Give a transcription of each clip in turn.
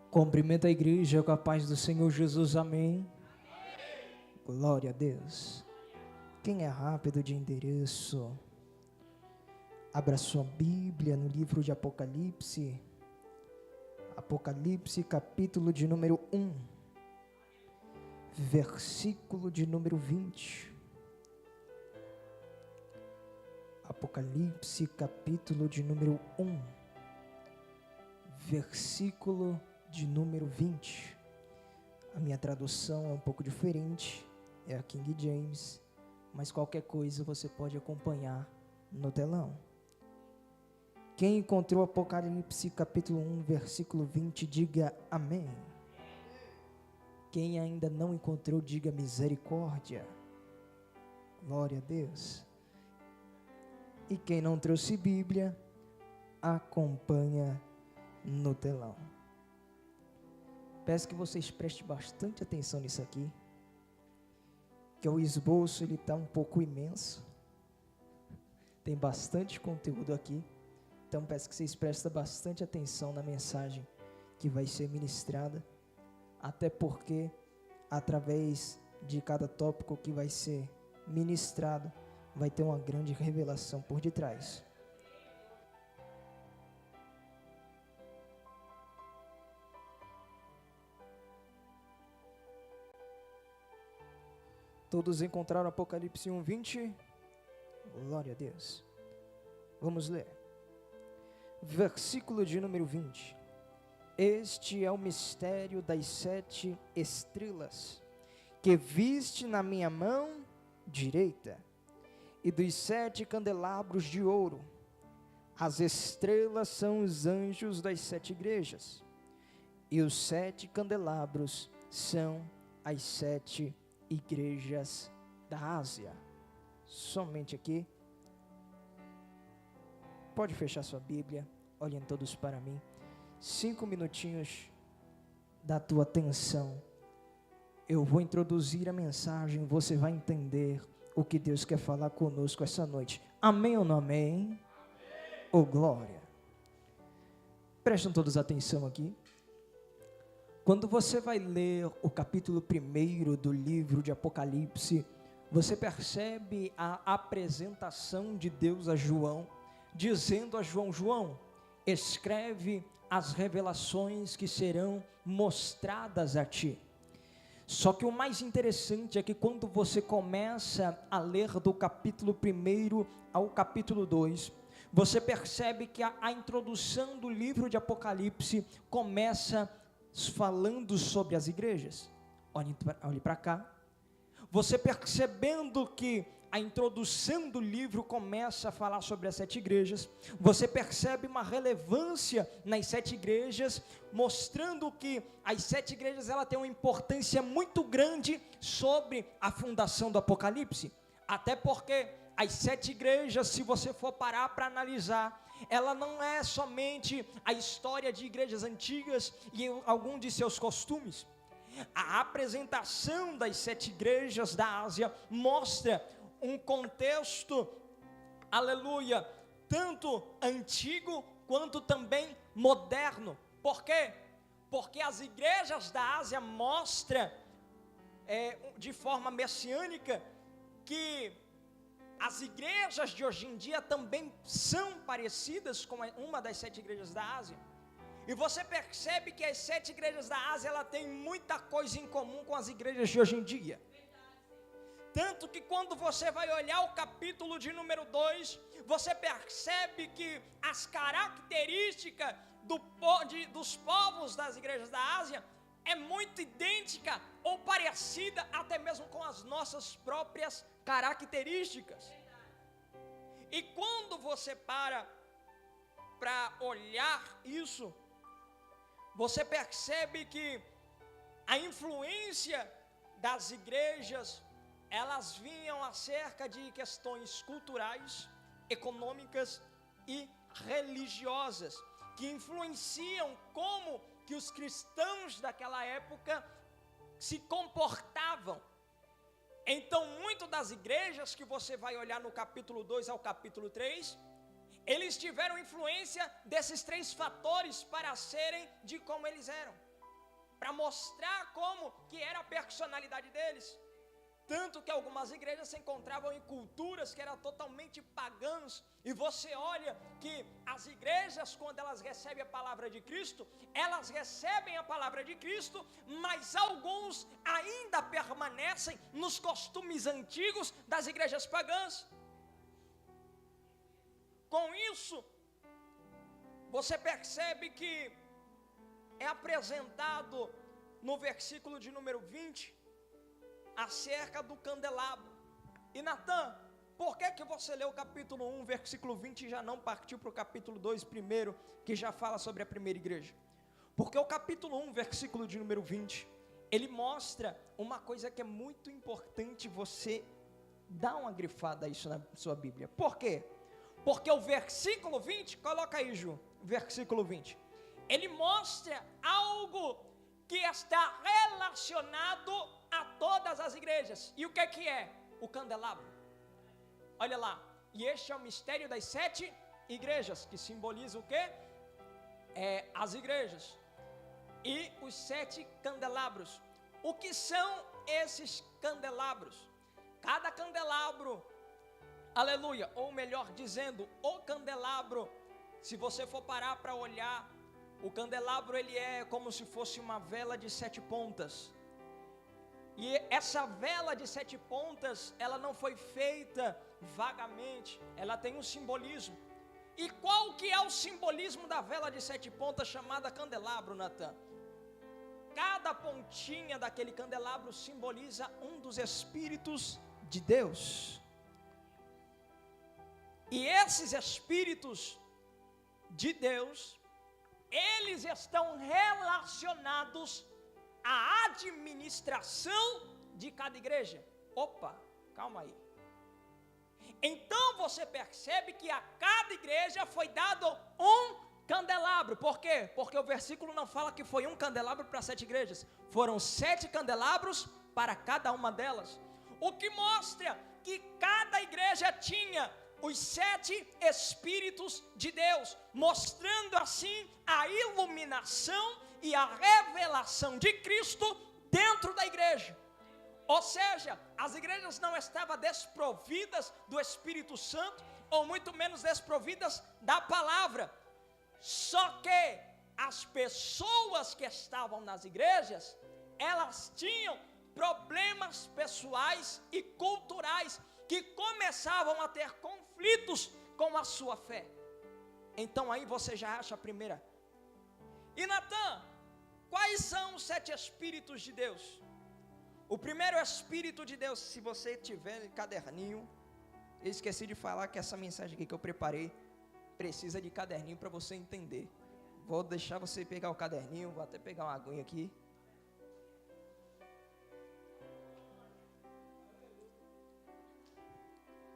Cumprimento a igreja com a paz do Senhor Jesus, amém. Glória a Deus. Quem é rápido de endereço, abra sua Bíblia no livro de Apocalipse. Apocalipse, capítulo de número 1, versículo de número 20. Apocalipse, capítulo de número 1, versículo de número 20. A minha tradução é um pouco diferente, é a King James, mas qualquer coisa você pode acompanhar no telão. Quem encontrou Apocalipse capítulo 1, versículo 20, diga amém. Quem ainda não encontrou, diga misericórdia. Glória a Deus. E quem não trouxe Bíblia, acompanha no telão. Peço que vocês prestem bastante atenção nisso aqui, que o esboço ele está um pouco imenso, tem bastante conteúdo aqui, então peço que vocês prestem bastante atenção na mensagem que vai ser ministrada, até porque através de cada tópico que vai ser ministrado, vai ter uma grande revelação por detrás. Todos encontraram Apocalipse 1, 20? Glória a Deus. Vamos ler. Versículo de número 20. Este é o mistério das 7 estrelas, que viste na minha mão direita, e dos 7 candelabros de ouro. As estrelas são os anjos das 7 igrejas, e os 7 candelabros são as 7 igrejas da Ásia. Somente aqui. Pode fechar sua Bíblia, olhem todos para mim. 5 minutinhos da tua atenção. Eu vou introduzir a mensagem, você vai entender o que Deus quer falar conosco essa noite. Amém ou não amém? Ô glória. Prestem todos atenção aqui. Quando você vai ler o capítulo 1 do livro de Apocalipse, você percebe a apresentação de Deus a João, dizendo a João: João, escreve as revelações que serão mostradas a ti. Só que o mais interessante é que quando você começa a ler do capítulo 1 ao capítulo 2, você percebe que a introdução do livro de Apocalipse começa falando sobre as igrejas. Olhe para cá. Você percebendo que a introdução do livro começa a falar sobre as 7 igrejas, você percebe uma relevância nas 7 igrejas, mostrando que as 7 igrejas ela tem uma importância muito grande sobre a fundação do Apocalipse, até porque as 7 igrejas, se você for parar para analisar, ela não é somente a história de igrejas antigas e algum de seus costumes. A apresentação das 7 igrejas da Ásia mostra um contexto, aleluia, tanto antigo quanto também moderno. Por quê? Porque as igrejas da Ásia mostram de forma messiânica que as igrejas de hoje em dia também são parecidas com uma das 7 igrejas da Ásia. E você percebe que as 7 igrejas da Ásia ela tem muita coisa em comum com as igrejas de hoje em dia. Tanto que quando você vai olhar o capítulo de número 2, você percebe que as características dos povos das igrejas da Ásia é muito idêntica ou parecida até mesmo com as nossas próprias características. E quando você para olhar isso, você percebe que a influência das igrejas, elas vinham acerca de questões culturais, econômicas e religiosas, que influenciam como que os cristãos daquela época se comportavam. Então, muito das igrejas que você vai olhar no capítulo 2 ao capítulo 3, eles tiveram influência desses 3 fatores para serem de como eles eram. para mostrar como que era a personalidade deles. Tanto que algumas igrejas se encontravam em culturas que eram totalmente pagãs. E você olha que as igrejas, quando elas recebem a palavra de Cristo, elas recebem a palavra de Cristo, mas alguns ainda permanecem nos costumes antigos das igrejas pagãs. Com isso, você percebe que é apresentado no versículo de número 20, acerca do candelabro. E Natan, por que você leu o capítulo 1, versículo 20 e já não partiu para o capítulo 2 primeiro, que já fala sobre a primeira igreja? Porque o capítulo 1, versículo de número 20, ele mostra uma coisa que é muito importante você dar uma grifada a isso na sua Bíblia. Por quê? Porque o versículo 20, coloca aí, Ju, versículo 20, ele mostra algo que está relacionado a todas as igrejas. E o que é? O candelabro. Olha lá, e este é o mistério das 7 igrejas, que simboliza o quê? As igrejas. E os 7 candelabros. O que são esses candelabros? Cada candelabro, aleluia, ou melhor dizendo, o candelabro, se você for parar para olhar, o candelabro ele é como se fosse uma vela de 7 pontas. E essa vela de 7 pontas, ela não foi feita vagamente, ela tem um simbolismo. E qual que é o simbolismo da vela de 7 pontas chamada candelabro, Natan? Cada pontinha daquele candelabro simboliza um dos espíritos de Deus. E esses espíritos de Deus, eles estão relacionados à administração de cada igreja. Opa, calma aí. Então você percebe que a cada igreja foi dado um candelabro. Por quê? Porque o versículo não fala que foi um candelabro para 7 igrejas. Foram 7 candelabros para cada uma delas. O que mostra que cada igreja tinha os 7 Espíritos de Deus, mostrando assim a iluminação e a revelação de Cristo dentro da igreja. Ou seja, as igrejas não estavam desprovidas do Espírito Santo, ou muito menos desprovidas da palavra. Só que as pessoas que estavam nas igrejas, elas tinham problemas pessoais e culturais que começavam a ter conflitos com a sua fé. Então aí você já acha a primeira. E Natan, quais são os 7 Espíritos de Deus? O primeiro Espírito de Deus, se você tiver caderninho, eu esqueci de falar que essa mensagem aqui que eu preparei precisa de caderninho para você entender. Vou deixar você pegar o caderninho, vou até pegar uma aguinha aqui.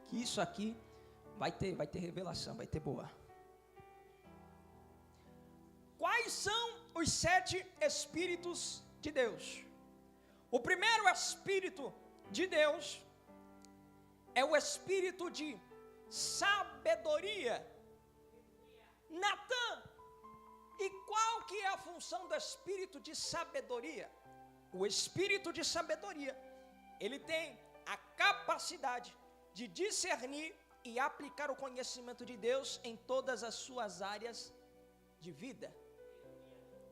Que isso aqui vai ter revelação, vai ter boa. Quais são os 7 Espíritos de Deus? O primeiro Espírito de Deus é o Espírito de sabedoria. Natan, e qual que é a função do Espírito de sabedoria? O Espírito de sabedoria, ele tem a capacidade de discernir e aplicar o conhecimento de Deus em todas as suas áreas de vida.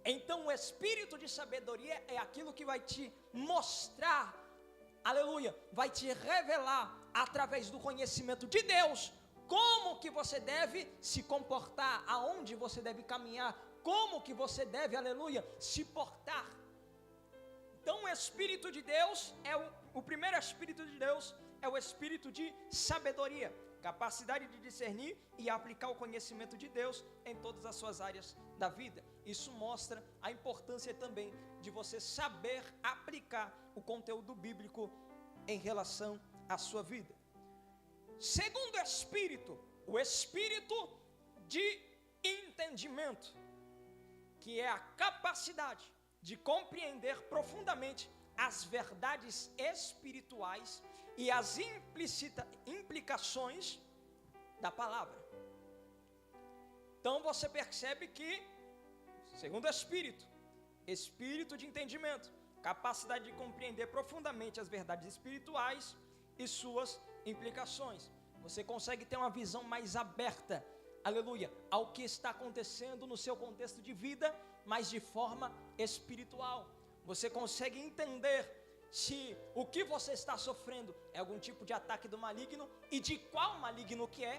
Então o Espírito de sabedoria é aquilo que vai te mostrar, aleluia, vai te revelar através do conhecimento de Deus, como que você deve se comportar, aonde você deve caminhar, como que você deve, aleluia, se portar. Então o Espírito de Deus é o primeiro Espírito de Deus é o Espírito de sabedoria, capacidade de discernir e aplicar o conhecimento de Deus em todas as suas áreas da vida. Isso mostra a importância também de você saber aplicar o conteúdo bíblico em relação à sua vida. Segundo Espírito, o Espírito de entendimento, que é a capacidade de compreender profundamente as verdades espirituais e as implicações da palavra. Então você percebe que, segundo o Espírito, espírito de entendimento, capacidade de compreender profundamente as verdades espirituais e suas implicações. Você consegue ter uma visão mais aberta, aleluia, ao que está acontecendo no seu contexto de vida, mas de forma espiritual. Você consegue entender se o que você está sofrendo é algum tipo de ataque do maligno e de qual maligno que é,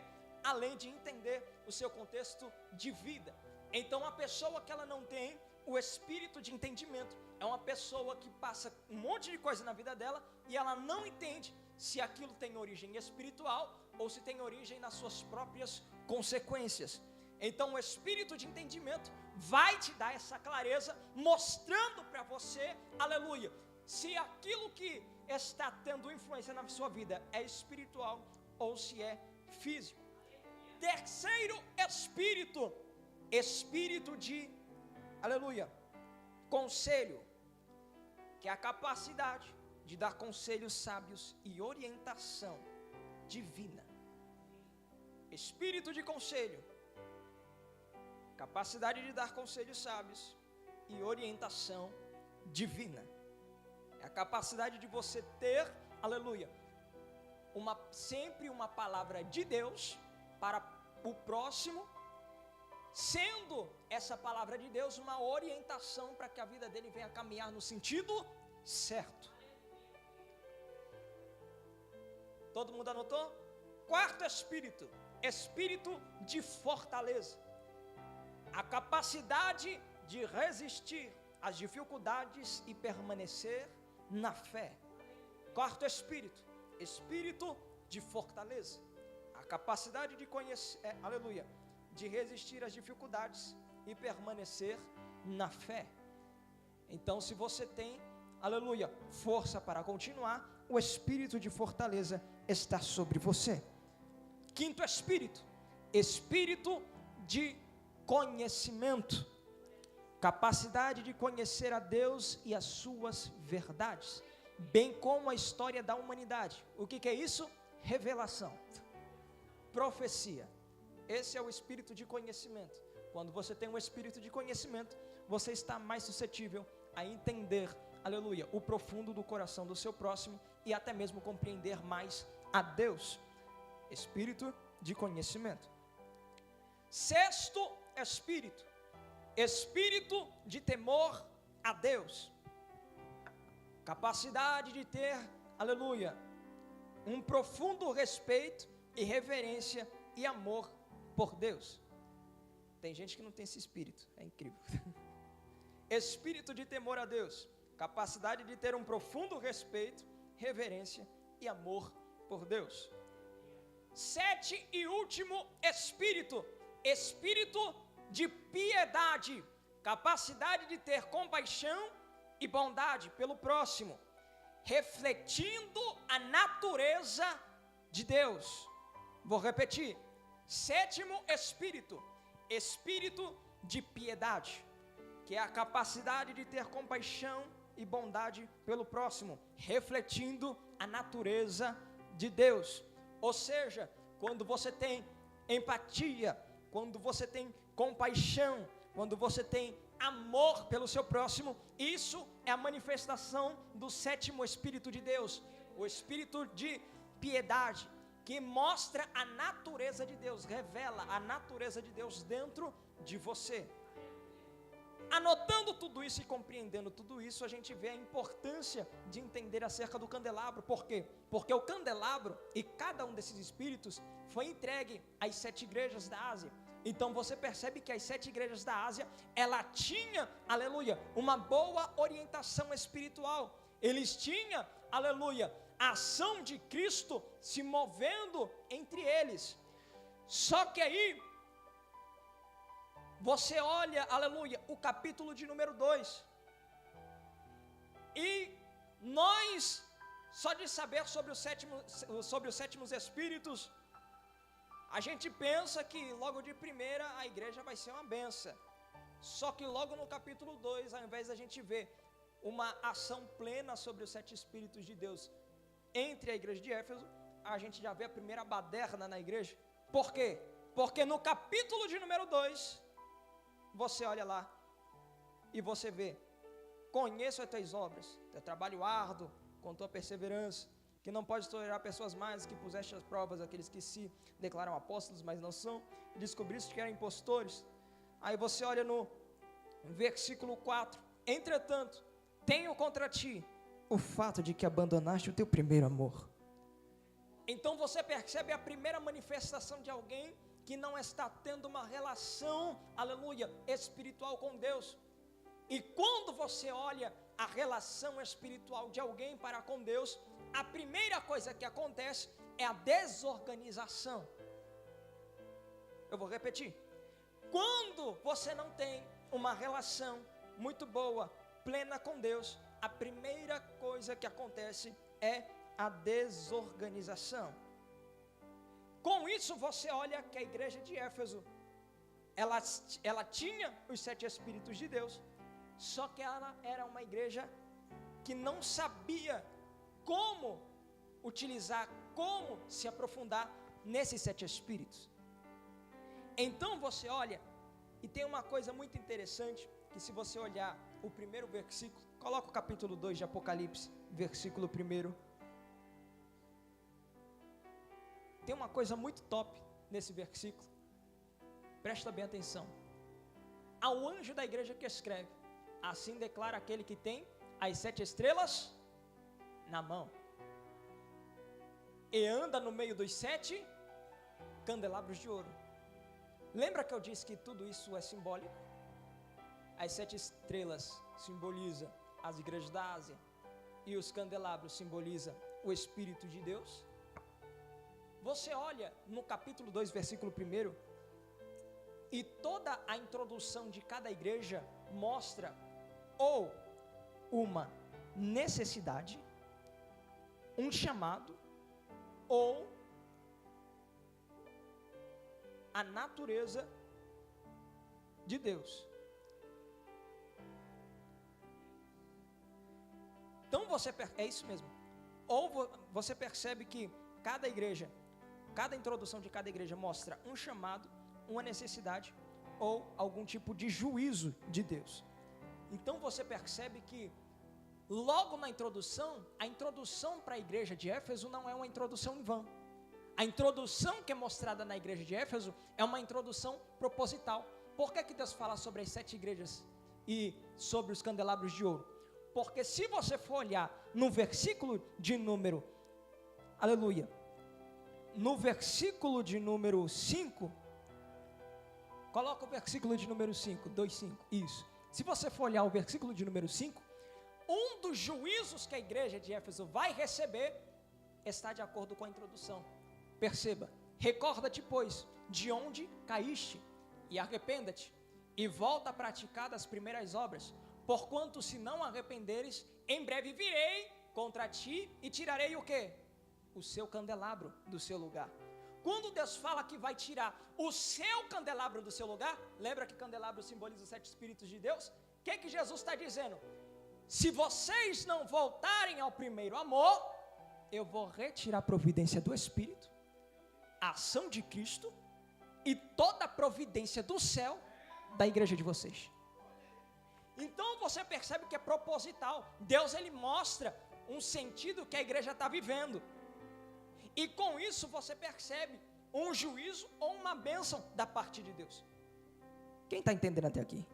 além de entender o seu contexto de vida. Então, a pessoa que ela não tem o espírito de entendimento é uma pessoa que passa um monte de coisa na vida dela e ela não entende se aquilo tem origem espiritual ou se tem origem nas suas próprias consequências. Então, o espírito de entendimento vai te dar essa clareza, mostrando para você, aleluia, se aquilo que está tendo influência na sua vida é espiritual ou se é físico. Terceiro espírito, espírito de, aleluia, conselho, que é a capacidade de dar conselhos sábios e orientação divina. Espírito de conselho, capacidade de dar conselhos sábios e orientação divina. É a capacidade de você ter, aleluia, sempre uma palavra de Deus para o próximo, sendo essa palavra de Deus uma orientação para que a vida dele venha caminhar no sentido certo. Todo mundo anotou? Quarto espírito, espírito de fortaleza. A capacidade de resistir às dificuldades e permanecer na fé. Quarto espírito, espírito de fortaleza. A capacidade de conhecer, aleluia, de resistir às dificuldades e permanecer na fé. Então, se você tem, aleluia, força para continuar, o espírito de fortaleza está sobre você. Quinto espírito, espírito de conhecimento, capacidade de conhecer a Deus e as suas verdades, bem como a história da humanidade. O que é isso? Revelação, profecia. Esse é o espírito de conhecimento. Quando você tem um espírito de conhecimento, você está mais suscetível a entender, aleluia, o profundo do coração do seu próximo e até mesmo compreender mais a Deus. Espírito de conhecimento. Sexto espírito, espírito de temor a Deus. Capacidade de ter, aleluia, um profundo respeito e reverência e amor por Deus. Tem gente que não tem esse espírito, é incrível. Espírito de temor a Deus, capacidade de ter um profundo respeito, reverência e amor por Deus. Sete e último espírito, espírito de piedade, capacidade de ter compaixão e bondade pelo próximo, refletindo a natureza de Deus. Vou repetir. Sétimo espírito, espírito de piedade, que é a capacidade de ter compaixão e bondade pelo próximo, refletindo a natureza de Deus. Ou seja, quando você tem empatia, quando você tem compaixão, quando você tem amor pelo seu próximo, isso é a manifestação do sétimo espírito de Deus, o espírito de piedade, que mostra a natureza de Deus, revela a natureza de Deus dentro de você. Anotando tudo isso e compreendendo tudo isso, a gente vê a importância de entender acerca do candelabro. Por quê? Porque o candelabro e cada um desses espíritos foi entregue às 7 igrejas da Ásia. Então você percebe que as 7 igrejas da Ásia, ela tinha, aleluia, uma boa orientação espiritual. Eles tinham, aleluia, a ação de Cristo se movendo entre eles. Só que aí, você olha, aleluia, o capítulo de número 2. E nós, só de saber sobre os sétimos espíritos, a gente pensa que logo de primeira a igreja vai ser uma benção. Só que logo no capítulo 2, ao invés da gente ver uma ação plena sobre os 7 espíritos de Deus entre a igreja de Éfeso, a gente já vê a primeira baderna na igreja. Por quê? Porque no capítulo de número 2, você olha lá e você vê conheço as tuas obras, teu trabalho árduo, com tua perseverança, que não pode tolerar pessoas mais, que puseste as provas aqueles que se declaram apóstolos, mas não são, e descobriste que eram impostores. Aí você olha no versículo 4, entretanto, tenho contra ti o fato de que abandonaste o teu primeiro amor. Então você percebe a primeira manifestação de alguém que não está tendo uma relação, aleluia, espiritual com Deus. E quando você olha a relação espiritual de alguém para com Deus, a primeira coisa que acontece é a desorganização. Eu vou repetir. Quando você não tem uma relação muito boa, plena com Deus, a primeira coisa que acontece é a desorganização. Com isso você olha que a igreja de Éfeso, ela tinha os 7 Espíritos de Deus, só que ela era uma igreja que não sabia como utilizar, como se aprofundar nesses 7 Espíritos. Então você olha, e tem uma coisa muito interessante, que se você olhar o primeiro versículo, coloca o capítulo 2 de Apocalipse, versículo 1. Tem uma coisa muito top nesse versículo, presta bem atenção. Ao anjo da igreja que escreve, assim declara aquele que tem as 7 estrelas na mão, e anda no meio dos 7 candelabros de ouro. Lembra que eu disse que tudo isso é simbólico? As 7 estrelas simbolizam as igrejas da Ásia, e os candelabros simbolizam o Espírito de Deus. Você olha no capítulo 2, versículo 1, e toda a introdução de cada igreja mostra ou uma necessidade, um chamado, ou a natureza de Deus. Então é isso mesmo. Ou você percebe que cada igreja, cada introdução de cada igreja mostra um chamado, uma necessidade ou algum tipo de juízo de Deus. Então você percebe que logo na introdução, a introdução para a igreja de Éfeso não é uma introdução em vão. A introdução que é mostrada na igreja de Éfeso é uma introdução proposital. Por que Deus fala sobre as 7 igrejas e sobre os candelabros de ouro? Porque se você for olhar no versículo de número, aleluia, no versículo de número 5, coloca o versículo de número 5, 2:5, isso. Se você for olhar o versículo de número 5, um dos juízos que a igreja de Éfeso vai receber está de acordo com a introdução. Perceba, recorda-te, pois, de onde caíste, e arrependa-te, e volta a praticar as primeiras obras, porquanto se não arrependeres, em breve virei contra ti e tirarei o quê? O seu candelabro do seu lugar. Quando Deus fala que vai tirar o seu candelabro do seu lugar, lembra que candelabro simboliza os 7 Espíritos de Deus? O que Jesus está dizendo? Se vocês não voltarem ao primeiro amor, eu vou retirar a providência do Espírito, a ação de Cristo e toda a providência do céu da igreja de vocês. Então você percebe que é proposital. Deus, ele mostra um sentido que a igreja está vivendo, e com isso você percebe um juízo ou uma bênção da parte de Deus. Quem está entendendo até aqui?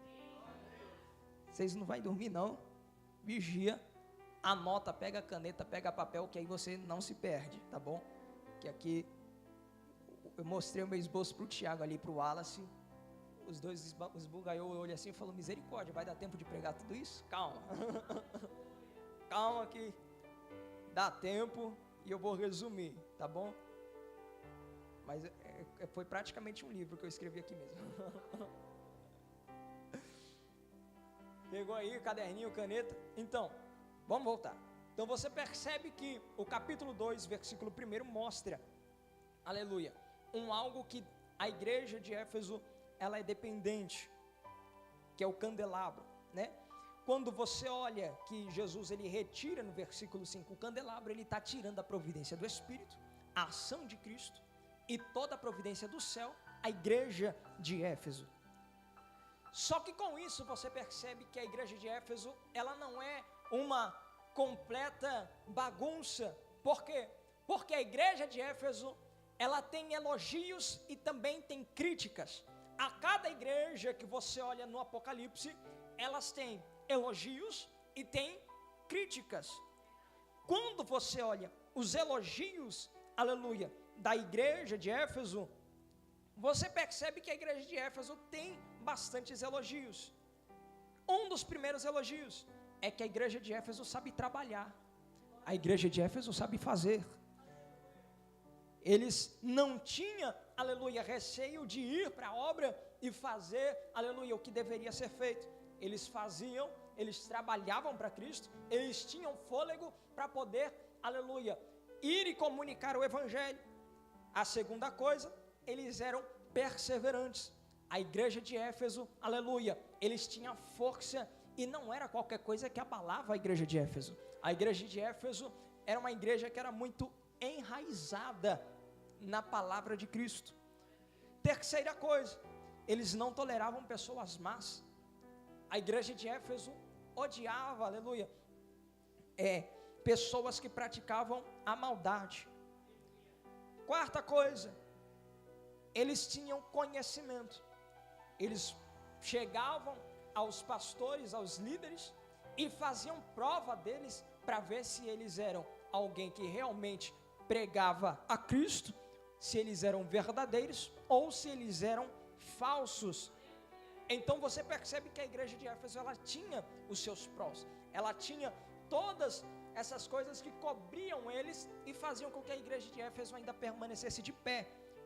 Vocês não vão dormir não, vigia, anota, pega a caneta, pega papel, que aí você não se perde, tá bom? Que aqui eu mostrei o meu esboço para o Tiago ali, para o Wallace. Os dois esbugalhou o olho assim e falou: misericórdia, vai dar tempo de pregar tudo isso? Calma. Calma que dá tempo e eu vou resumir, tá bom? Mas foi praticamente um livro que eu escrevi aqui mesmo. Pegou aí o caderninho, caneta? Então, vamos voltar. Então você percebe que o capítulo 2, versículo 1 mostra, aleluia, algo que a igreja de Éfeso, ela é dependente, que é o candelabro, né? Quando você olha que Jesus, ele retira no versículo 5 o candelabro, ele está tirando a providência do Espírito, a ação de Cristo e toda a providência do céu, a igreja de Éfeso. Só que com isso você percebe que a igreja de Éfeso, ela não é uma completa bagunça. Por quê? Porque a igreja de Éfeso, ela tem elogios e também tem críticas. A cada igreja que você olha no Apocalipse, elas têm elogios e têm críticas. Quando você olha os elogios, aleluia, da igreja de Éfeso, você percebe que a igreja de Éfeso tem bastantes elogios. Um dos primeiros elogios é que a igreja de Éfeso sabe trabalhar. A igreja de Éfeso sabe fazer. Eles não tinham, aleluia, receio de ir para a obra e fazer, aleluia, o que deveria ser feito. Eles faziam, eles trabalhavam para Cristo, eles tinham fôlego para poder, aleluia, ir e comunicar o evangelho. A segunda coisa, eles eram perseverantes. A igreja de Éfeso, aleluia, eles tinham força e não era qualquer coisa que abalava a igreja de Éfeso. A igreja de Éfeso era uma igreja que era muito enraizada na palavra de Cristo. Terceira coisa, eles não toleravam pessoas más. A igreja de Éfeso odiava, aleluia, pessoas que praticavam a maldade. Quarta coisa, eles tinham conhecimento. Eles chegavam aos pastores, aos líderes, e faziam prova deles para ver se eles eram alguém que realmente pregava a Cristo, se eles eram verdadeiros ou se eles eram falsos. Então você percebe que a igreja de Éfeso, ela tinha os seus prós, ela tinha todas essas coisas que cobriam eles e faziam com que a igreja de Éfeso ainda permanecesse de pé.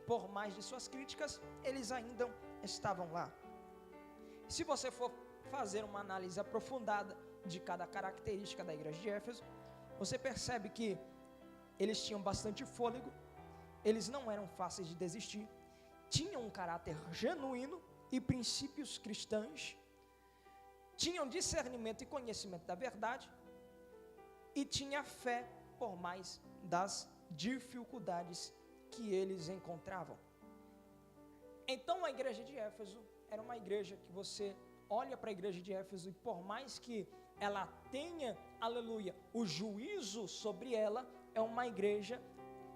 Por mais de suas críticas, eles ainda estavam lá. Se você for fazer uma análise aprofundada de cada característica da igreja de Éfeso, você percebe que eles tinham bastante fôlego, eles não eram fáceis de desistir, tinham um caráter genuíno e princípios cristãos, tinham discernimento e conhecimento da verdade, e tinha fé por mais das dificuldades que eles encontravam. Então a igreja de Éfeso era uma igreja que você olha para a igreja de Éfeso e por mais que ela tenha, aleluia, o juízo sobre ela, é uma igreja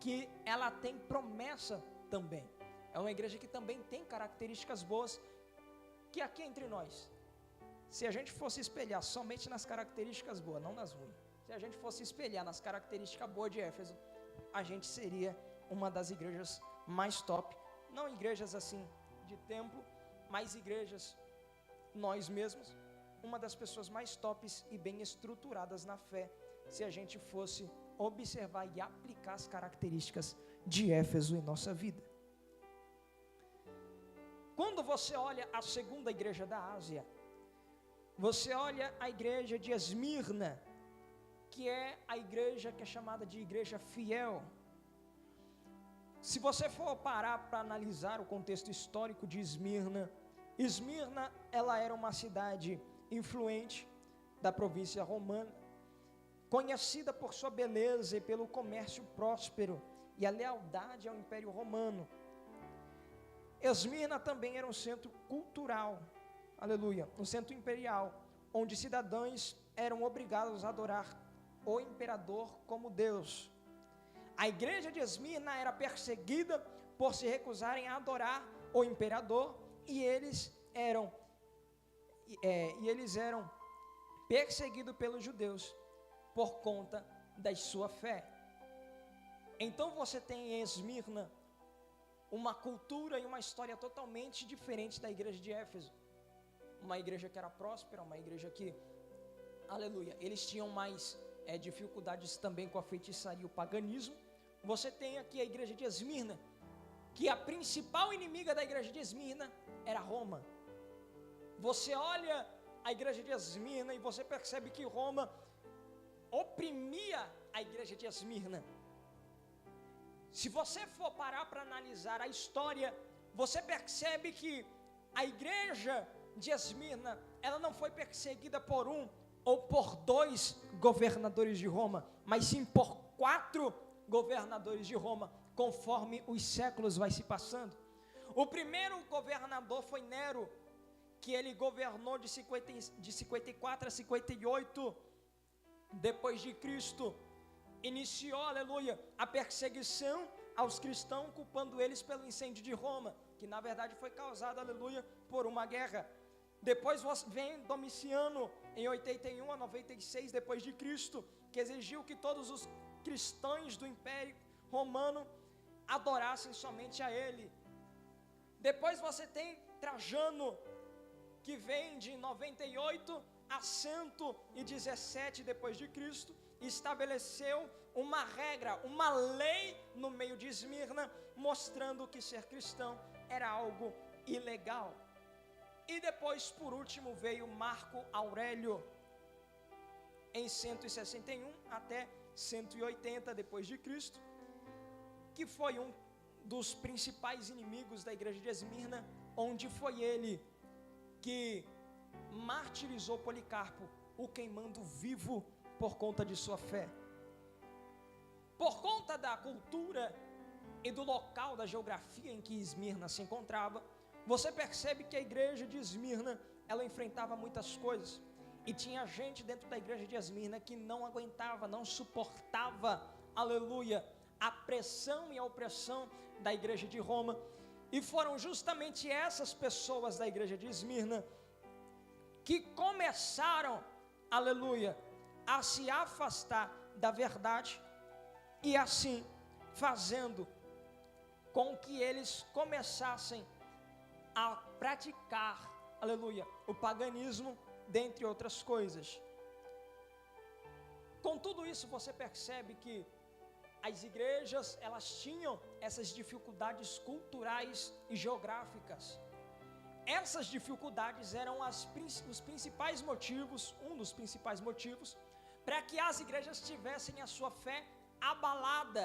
que ela tem promessa também. É uma igreja que também tem características boas, que aqui entre nós, se a gente fosse espelhar somente nas características boas, não nas ruins, se a gente fosse espelhar nas características boas de Éfeso, a gente seria uma das igrejas mais top, não igrejas assim de templo, mas igrejas nós mesmos, uma das pessoas mais tops e bem estruturadas na fé, se a gente fosse observar e aplicar as características de Éfeso em nossa vida. Quando você olha a segunda igreja da Ásia, você olha a igreja de Esmirna, que é a igreja que é chamada de igreja fiel. Se você for parar para analisar o contexto histórico de Esmirna, Esmirna, ela era uma cidade influente da província romana, conhecida por sua beleza e pelo comércio próspero e a lealdade ao Império Romano. Esmirna também era um centro cultural, aleluia, um centro imperial, onde cidadãos eram obrigados a adorar o imperador como Deus. A igreja de Esmirna era perseguida por se recusarem a adorar o imperador e eles eram perseguidos pelos judeus por conta da sua fé. Então você tem em Esmirna uma cultura e uma história totalmente diferente da igreja de Éfeso. Uma igreja que era próspera, uma igreja que, aleluia, eles tinham mais dificuldades também com a feitiçaria e o paganismo. Você tem aqui a igreja de Esmirna, que a principal inimiga da igreja de Esmirna era Roma. Você olha a igreja de Esmirna e você percebe que Roma oprimia a igreja de Esmirna. Se você for parar para analisar a história, você percebe que a igreja de Esmirna, ela não foi perseguida por um ou por dois governadores de Roma, mas sim por 4 governadores de Roma, conforme os séculos vai se passando. O primeiro governador foi Nero, que ele governou de 54 a 58 depois de Cristo, iniciou, aleluia, a perseguição aos cristãos, culpando eles pelo incêndio de Roma, que na verdade foi causado, aleluia, por uma guerra. Depois vem Domiciano, em 81 a 96 depois de Cristo, que exigiu que todos os cristãos do Império Romano adorassem somente a ele. Depois você tem Trajano, que vem de 98 a 117 depois de Cristo, estabeleceu uma regra, uma lei no meio de Esmirna, mostrando que ser cristão era algo ilegal. E depois, por último, veio Marco Aurélio, em 161 até 180 depois de Cristo, que foi um dos principais inimigos da igreja de Esmirna, onde foi ele que martirizou Policarpo, o queimando vivo por conta de sua fé. Por conta da cultura e do local, da geografia em que Esmirna se encontrava, você percebe que a igreja de Esmirna, ela enfrentava muitas coisas, e tinha gente dentro da igreja de Esmirna que não aguentava, não suportava, aleluia, a pressão e a opressão da igreja de Roma, e foram justamente essas pessoas da igreja de Esmirna que começaram, aleluia, a se afastar da verdade, e assim fazendo com que eles começassem a praticar, aleluia, o paganismo, dentre outras coisas. Com tudo isso, você percebe que as igrejas, elas tinham essas dificuldades culturais e geográficas. Essas dificuldades eram os principais motivos, um dos principais motivos, para que as igrejas tivessem a sua fé abalada,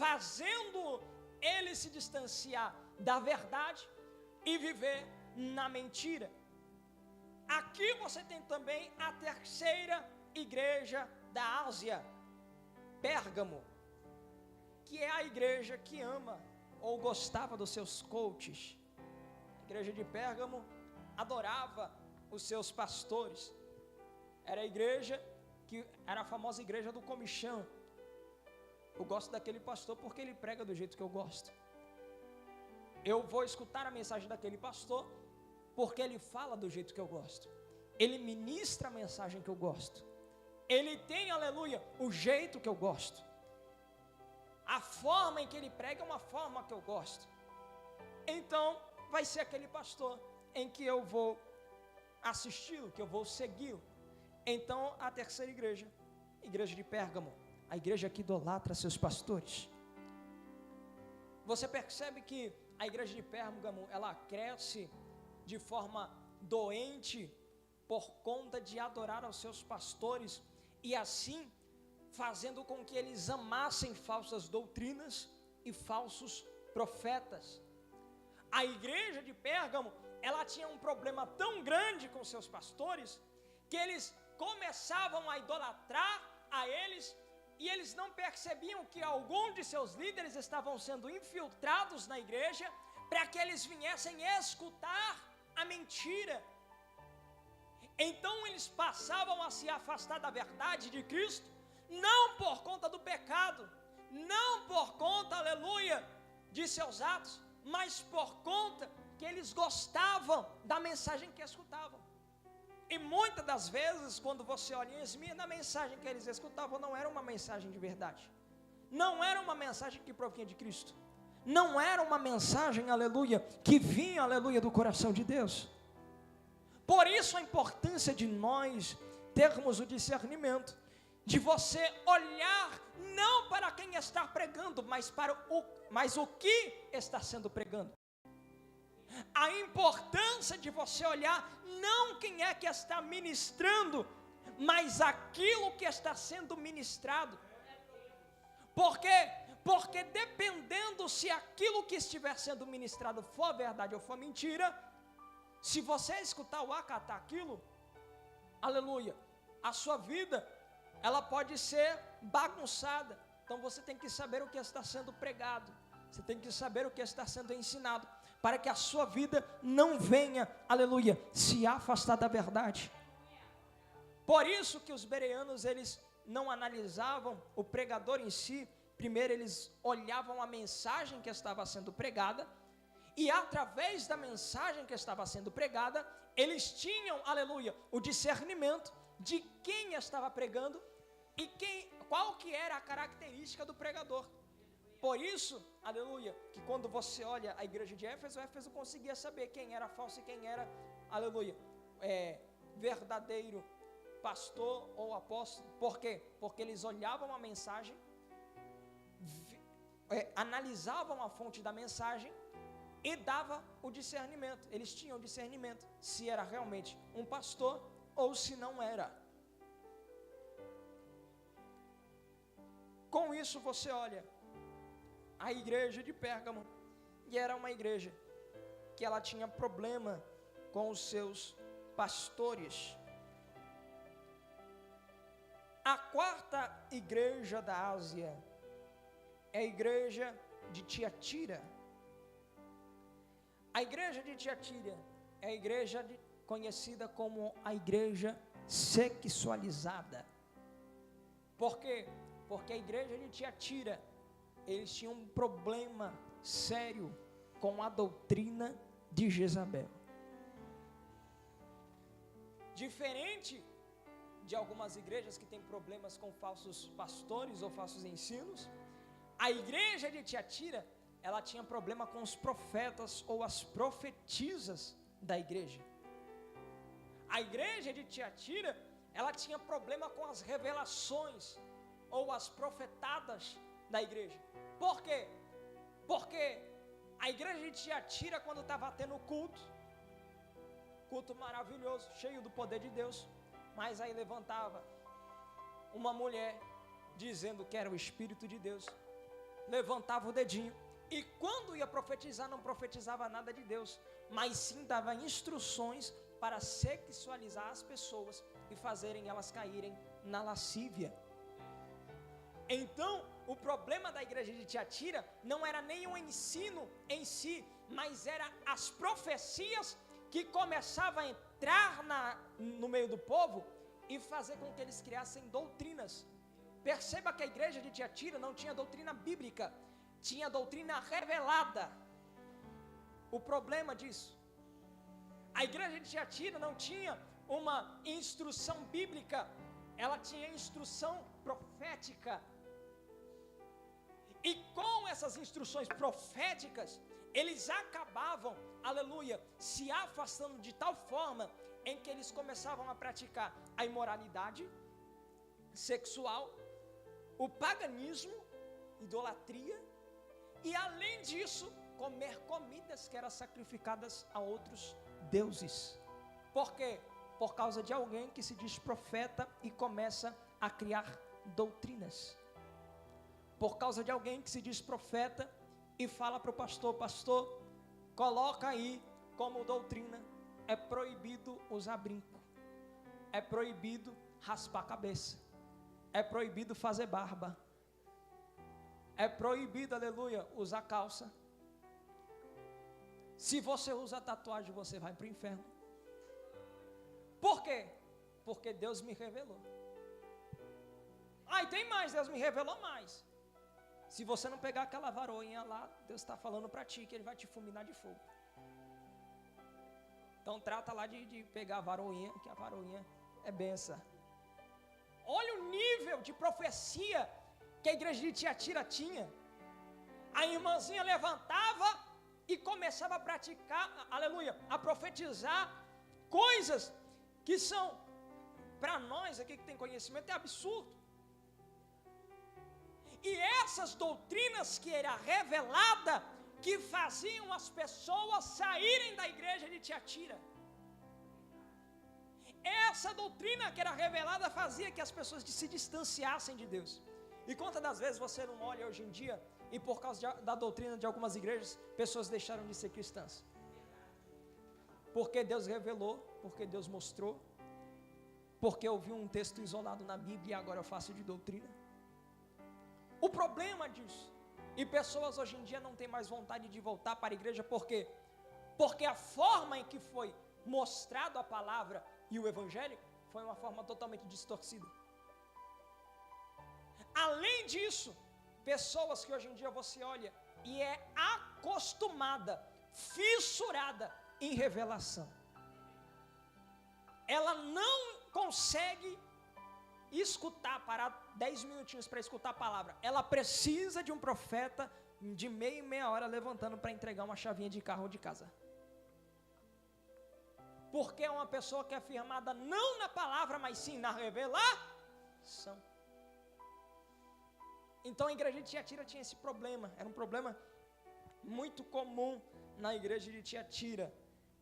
fazendo ele se distanciar da verdade e viver na mentira. Aqui você tem também a terceira igreja da Ásia, Pérgamo, que é a igreja que ama ou gostava dos seus coaches. A igreja de Pérgamo adorava os seus pastores. Era a igreja que era a famosa igreja do comichão. Eu gosto daquele pastor porque ele prega do jeito que eu gosto. Eu vou escutar a mensagem daquele pastor porque ele fala do jeito que eu gosto. Ele ministra a mensagem que eu gosto. Ele tem, aleluia, o jeito que eu gosto. A forma em que ele prega é uma forma que eu gosto. Então, vai ser aquele pastor em que eu vou assisti-lo, que eu vou segui-lo. Então, a terceira igreja, igreja de Pérgamo, a igreja que idolatra seus pastores. Você percebe que a igreja de Pérgamo, ela cresce de forma doente por conta de adorar aos seus pastores e assim fazendo com que eles amassem falsas doutrinas e falsos profetas. A igreja de Pérgamo, ela tinha um problema tão grande com seus pastores que eles começavam a idolatrar a eles e eles não percebiam que algum de seus líderes estavam sendo infiltrados na igreja para que eles viessem escutar a mentira. Então eles passavam a se afastar da verdade de Cristo, não por conta do pecado, não por conta, aleluia, de seus atos, mas por conta que eles gostavam da mensagem que escutavam. E muitas das vezes, quando você olha em Esmirna, a mensagem que eles escutavam não era uma mensagem de verdade, não era uma mensagem que provinha de Cristo, não era uma mensagem, aleluia, que vinha, aleluia, do coração de Deus. Por isso a importância de nós termos o discernimento, de você olhar não para quem está pregando, mas o que está sendo pregado. A importância de você olhar não quem é que está ministrando, mas aquilo que está sendo ministrado. Por quê? Porque dependendo se aquilo que estiver sendo ministrado for verdade ou for mentira, se você escutar ou acatar aquilo, aleluia, a sua vida, ela pode ser bagunçada. Então você tem que saber o que está sendo pregado, você tem que saber o que está sendo ensinado, para que a sua vida não venha, aleluia, se afastar da verdade. Por isso que os bereanos, eles não analisavam o pregador em si. Primeiro eles olhavam a mensagem que estava sendo pregada, e através da mensagem que estava sendo pregada, eles tinham, aleluia, o discernimento de quem estava pregando e qual que era a característica do pregador. Por isso, aleluia, que quando você olha a igreja de Éfeso, Éfeso conseguia saber quem era falso e quem era, aleluia, verdadeiro pastor ou apóstolo. Por quê? Porque eles olhavam a mensagem, analisavam a fonte da mensagem e dava o discernimento. Eles tinham discernimento se era realmente um pastor ou se não era. Com isso você olha a igreja de Pérgamo, e era uma igreja que ela tinha problema com os seus pastores. A quarta igreja da Ásia é a igreja de Tiatira. A igreja de Tiatira é a igreja conhecida como a igreja sexualizada. Por quê? Porque a igreja de Tiatira, eles tinham um problema sério com a doutrina de Jezabel. Diferente de algumas igrejas que têm problemas com falsos pastores ou falsos ensinos, a igreja de Tiatira, ela tinha problema com os profetas ou as profetisas da igreja. A igreja de Tiatira, ela tinha problema com as revelações ou as profetadas da igreja. Por quê? Porque a igreja de Tiatira, quando estava tendo culto maravilhoso, cheio do poder de Deus, mas aí levantava uma mulher dizendo que era o Espírito de Deus, levantava o dedinho, e quando ia profetizar, não profetizava nada de Deus, mas sim dava instruções para sexualizar as pessoas e fazerem elas caírem na lascívia. Então, o problema da igreja de Tiatira não era nem o ensino em si, mas era as profecias que começavam a entrar no meio do povo e fazer com que eles criassem doutrinas. Perceba que a igreja de Tiatira não tinha doutrina bíblica, tinha doutrina revelada. O problema disso, a igreja de Tiatira não tinha uma instrução bíblica, ela tinha instrução profética. E com essas instruções proféticas, eles acabavam, aleluia, se afastando de tal forma em que eles começavam a praticar a imoralidade sexual, o paganismo, idolatria, e além disso, comer comidas que eram sacrificadas a outros deuses. Por quê? Por causa de alguém que se diz profeta e começa a criar doutrinas. Por causa de alguém que se diz profeta e fala para o pastor: pastor, coloca aí como doutrina, é proibido usar brinco, é proibido raspar a cabeça, é proibido fazer barba, é proibido, aleluia, usar calça. Se você usa tatuagem, você vai para o inferno. Por quê? Porque Deus me revelou. E tem mais, Deus me revelou mais. Se você não pegar aquela varoinha lá, Deus está falando para ti que Ele vai te fulminar de fogo. Então trata lá de pegar a varoinha, que a varoinha é benção. Olha o nível de profecia que a igreja de Tiatira tinha. A irmãzinha levantava e começava a praticar, aleluia, a profetizar coisas que são, para nós aqui que tem conhecimento, é absurdo. E essas doutrinas que era revelada, que faziam as pessoas saírem da igreja de Tiatira. Essa doutrina que era revelada fazia que as pessoas se distanciassem de Deus. E quantas das vezes você não olha hoje em dia, e por causa da doutrina de algumas igrejas, pessoas deixaram de ser cristãs? Porque Deus revelou, porque Deus mostrou, porque eu vi um texto isolado na Bíblia e agora eu faço de doutrina. O problema disso, e pessoas hoje em dia não têm mais vontade de voltar para a igreja, por quê? Porque a forma em que foi mostrado a palavra e o evangelho foi uma forma totalmente distorcida. Além disso, pessoas que hoje em dia você olha e é acostumada, fissurada em revelação. Ela não consegue escutar, parar 10 minutinhos para escutar a palavra. Ela precisa de um profeta de meia em meia hora levantando para entregar uma chavinha de carro ou de casa. Porque é uma pessoa que é firmada não na palavra, mas sim na revelação. Então a igreja de Tiatira tinha esse problema. Era um problema muito comum na igreja de Tiatira.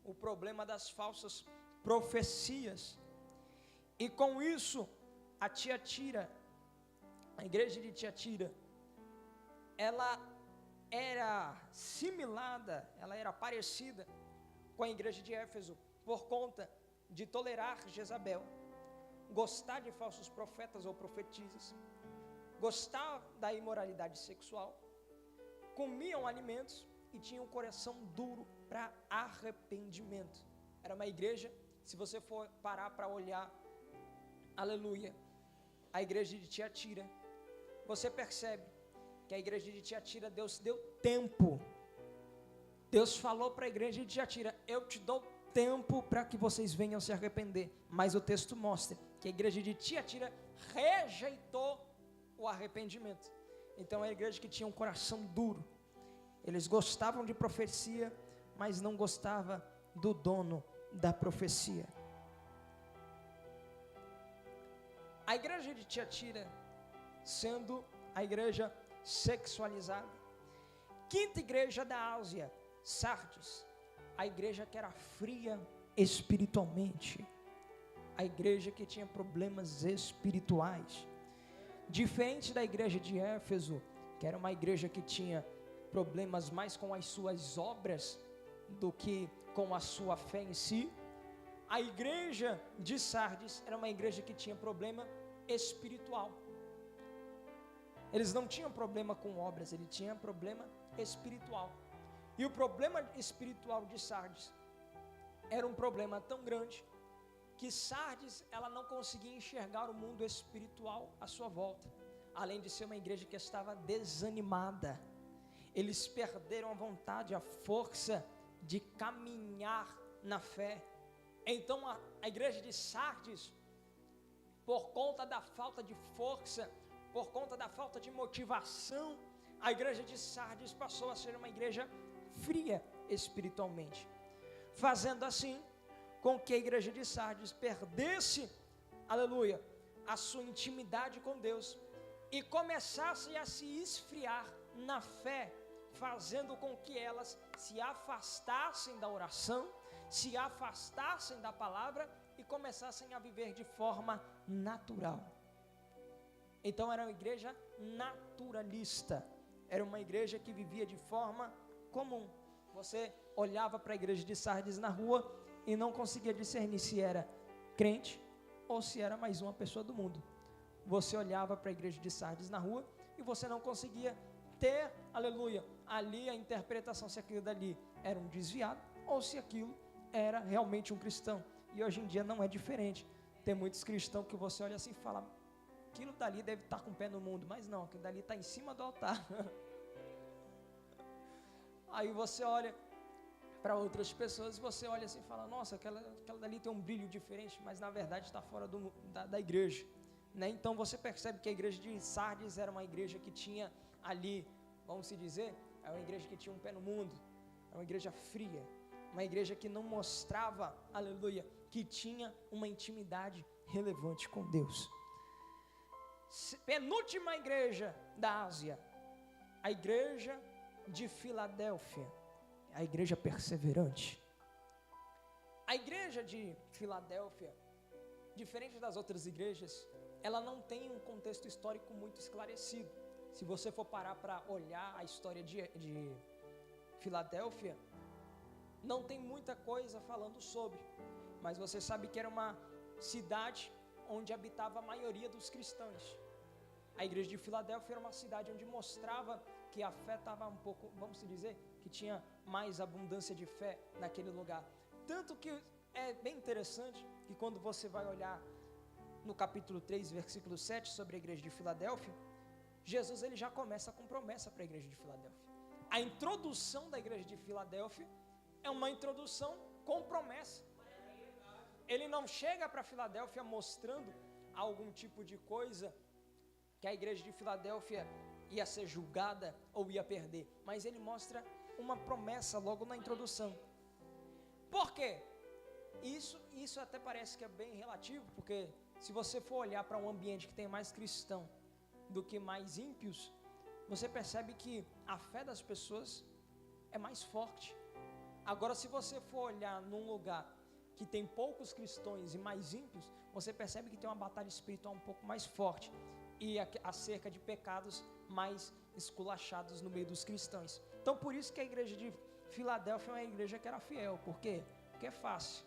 O problema das falsas profecias. E com isso, a igreja de Tiatira, ela era similada, ela era parecida com a igreja de Éfeso, por conta de tolerar Jezabel, gostar de falsos profetas ou profetisas, gostar da imoralidade sexual, comiam alimentos e tinham um coração duro para arrependimento. Era uma igreja, se você for parar para olhar, aleluia, a igreja de Tiatira, você percebe que a igreja de Tiatira, Deus deu tempo. Deus falou para a igreja de Tiatira: eu te dou tempo para que vocês venham se arrepender. Mas o texto mostra que a igreja de Tiatira rejeitou o arrependimento. Então é a igreja que tinha um coração duro. Eles gostavam de profecia, mas não gostavam do dono da profecia. A igreja de Tiatira, sendo a igreja sexualizada. Quinta igreja da Ásia, Sardes, a igreja que era fria espiritualmente, a igreja que tinha problemas espirituais, diferente da igreja de Éfeso, que era uma igreja que tinha problemas mais com as suas obras do que com a sua fé em si. A igreja de Sardes era uma igreja que tinha problema espiritual. Eles não tinham problema com obras, eles tinham problema espiritual. E o problema espiritual de Sardes era um problema tão grande que Sardes, ela não conseguia enxergar o mundo espiritual à sua volta. Além de ser uma igreja que estava desanimada, eles perderam a vontade, a força de caminhar na fé. Então a igreja de Sardes, por conta da falta de força, por conta da falta de motivação, a igreja de Sardes passou a ser uma igreja fria espiritualmente, fazendo assim com que a igreja de Sardes perdesse, aleluia, a sua intimidade com Deus e começasse a se esfriar na fé, fazendo com que elas se afastassem da oração, se afastassem da palavra e começassem a viver de forma natural. Então era uma igreja naturalista, era uma igreja que vivia de forma comum. Você olhava para a igreja de Sardes na rua e não conseguia discernir se era crente ou se era mais uma pessoa do mundo. Você olhava para a igreja de Sardes na rua e você não conseguia ter, aleluia, ali a interpretação se aquilo dali era um desviado ou se aquilo era realmente um cristão. E hoje em dia não é diferente. Tem muitos cristãos que você olha assim e fala: aquilo dali deve estar com o pé no mundo, mas não, aquilo dali está em cima do altar. Aí você olha para outras pessoas, você olha assim e fala: nossa, aquela dali tem um brilho diferente, mas na verdade está fora da igreja, né? Então você percebe que a igreja de Sardes era uma igreja que tinha ali, vamos se dizer, é uma igreja que tinha um pé no mundo, é uma igreja fria, uma igreja que não mostrava, aleluia, que tinha uma intimidade relevante com Deus. Penúltima igreja da Ásia, a igreja de Filadélfia, a igreja perseverante. A igreja de Filadélfia, diferente das outras igrejas, ela não tem um contexto histórico muito esclarecido. Se você for parar para olhar a história de Filadélfia, não tem muita coisa falando sobre, mas você sabe que era uma cidade onde habitava a maioria dos cristãos. A igreja de Filadélfia era uma cidade onde mostrava que a fé estava um pouco, vamos dizer, que tinha mais abundância de fé naquele lugar. Tanto que é bem interessante que quando você vai olhar no capítulo 3, versículo 7, sobre a igreja de Filadélfia, Jesus ele já começa com promessa para a igreja de Filadélfia. A introdução da igreja de Filadélfia é uma introdução com promessa. Ele não chega para Filadélfia mostrando algum tipo de coisa que a igreja de Filadélfia ia ser julgada ou ia perder, mas ele mostra uma promessa logo na introdução. Por quê? Isso até parece que é bem relativo, porque se você for olhar para um ambiente que tem mais cristão do que mais ímpios, você percebe que a fé das pessoas é mais forte. Agora, se você for olhar num lugar que tem poucos cristãos e mais ímpios, você percebe que tem uma batalha espiritual um pouco mais forte e acerca de pecados mais esculachados no meio dos cristãos. Então, por isso que a igreja de Filadélfia é uma igreja que era fiel. Por quê? Porque é fácil.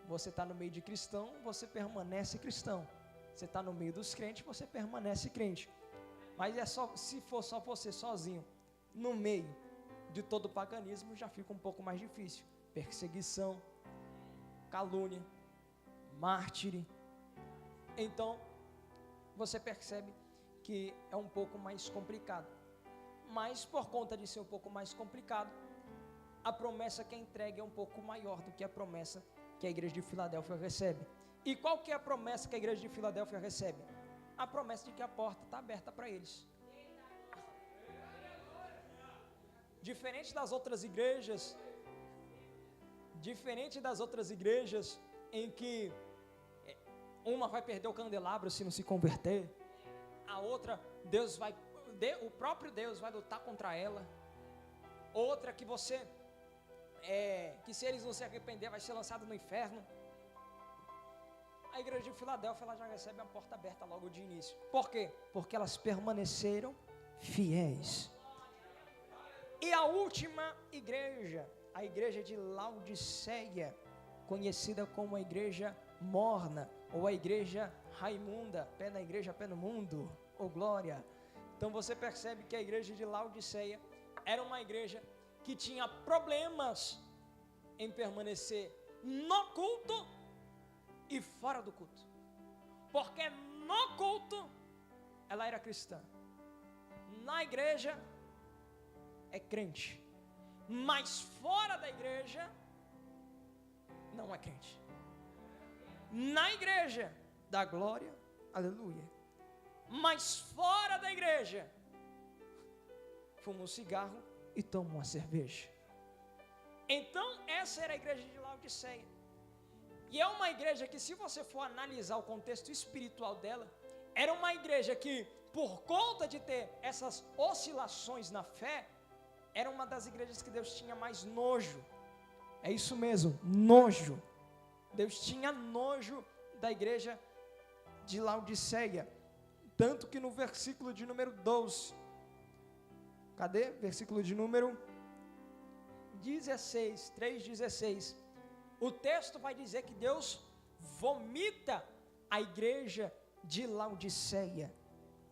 Você está no meio de cristão, você permanece cristão. Você está no meio dos crentes, você permanece crente. Mas se for só você sozinho, no meio de todo o paganismo, já fica um pouco mais difícil. Perseguição, calúnia, mártire. Então, você percebe que é um pouco mais complicado. Mas, por conta de ser um pouco mais complicado, a promessa que é entregue é um pouco maior do que a promessa que a igreja de Filadélfia recebe. E qual que é a promessa que a igreja de Filadélfia recebe? A promessa de que a porta está aberta para eles. Diferente das outras igrejas em que uma vai perder o candelabro se não se converter, a outra, o próprio Deus vai lutar contra ela, outra que que se eles não se arrepender vai ser lançado no inferno. A igreja de Filadélfia ela já recebe a porta aberta logo de início. Por quê? Porque elas permaneceram fiéis. E a última igreja, a igreja de Laodiceia, conhecida como a igreja morna, ou a igreja raimunda, pé na igreja, pé no mundo, oh glória. Então você percebe que a igreja de Laodiceia era uma igreja que tinha problemas em permanecer no culto e fora do culto. Porque no culto ela era cristã, na igreja é crente, mas fora da igreja não é crente. Na igreja dá glória, aleluia, mas fora da igreja fuma um cigarro e toma uma cerveja. Então essa era a igreja de Laodiceia. E é uma igreja que, se você for analisar o contexto espiritual dela, era uma igreja que, por conta de ter essas oscilações na fé, era uma das igrejas que Deus tinha mais nojo. É isso mesmo, nojo. Deus tinha nojo da igreja de Laodiceia. Tanto que no versículo de número 12, cadê? Versículo de número 16, 3:16. O texto vai dizer que Deus vomita a igreja de Laodiceia,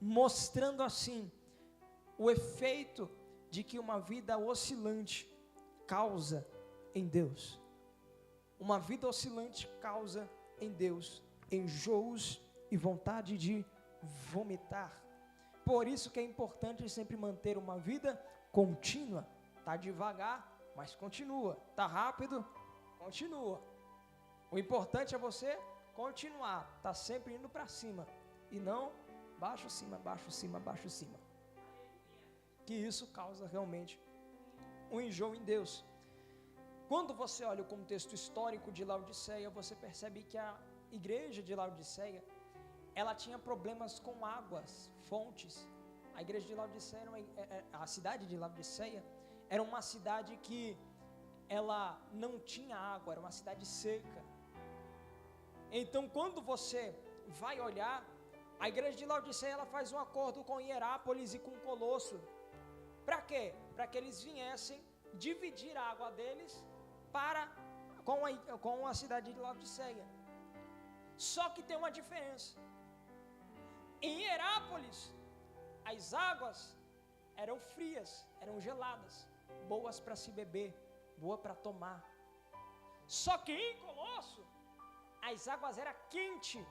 mostrando assim o efeito de que uma vida oscilante causa em Deus. Uma vida oscilante causa em Deus enjoos e vontade de vomitar. Por isso que é importante sempre manter uma vida contínua. Tá devagar, mas continua. Tá rápido, continua. O importante é você continuar. Tá sempre indo para cima e não baixo, cima, baixo, cima, baixo, cima. Que isso causa realmente um enjoo em Deus. Quando você olha o contexto histórico de Laodiceia, você percebe que a igreja de Laodiceia, ela tinha problemas com águas, fontes. A igreja de Laodiceia, a cidade de Laodiceia, era uma cidade que ela não tinha água, era uma cidade seca. Então, quando você vai olhar, a igreja de Laodiceia, ela faz um acordo com Hierápolis e com Colosso. Para quê? Para que eles viessem dividir a água deles com a cidade de Laodiceia. Só que tem uma diferença. Em Hierápolis, as águas eram frias, eram geladas, boas para se beber, boa para tomar. Só que em Colosso, as águas eram quentes,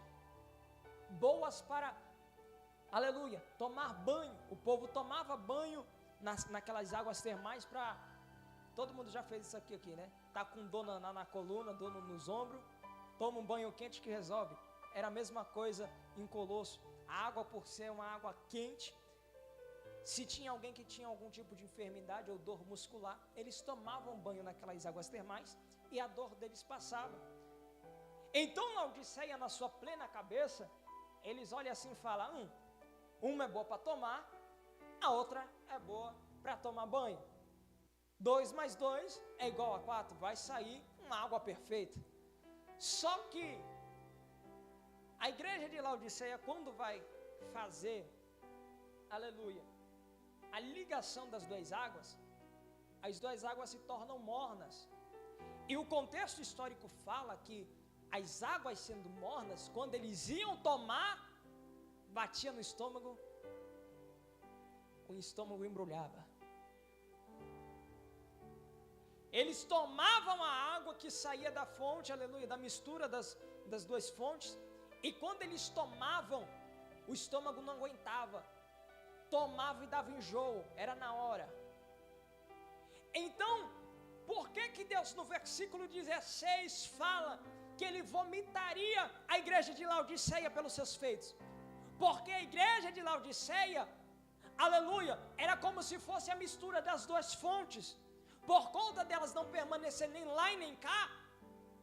boas para, aleluia, tomar banho. O povo tomava banho naquelas águas termais para, todo mundo já fez isso aqui, né? Tá com dor na coluna, dor nos ombros, toma um banho quente que resolve. Era a mesma coisa em Colosso. A água, por ser uma água quente, se tinha alguém que tinha algum tipo de enfermidade ou dor muscular, eles tomavam banho naquelas águas termais e a dor deles passava. Então Laodiceia, na sua plena cabeça, eles olham assim e falam, uma é boa para tomar, a outra é boa para tomar banho. 2 mais 2 é igual a 4, vai sair uma água perfeita. Só que a igreja de Laodiceia, quando vai fazer, aleluia, a ligação das 2 águas, as 2 águas se tornam mornas. E o contexto histórico fala que as águas sendo mornas, quando eles iam tomar, batia no estômago, o estômago embrulhava. Eles tomavam a água que saía da fonte, aleluia, da mistura das 2 fontes, e quando eles tomavam, o estômago não aguentava, tomava e dava enjoo, era na hora. Então, por que Deus no versículo 16 fala que Ele vomitaria a igreja de Laodiceia pelos seus feitos? Porque a igreja de Laodiceia, aleluia, era como se fosse a mistura das 2 fontes. Por conta delas não permanecer nem lá e nem cá,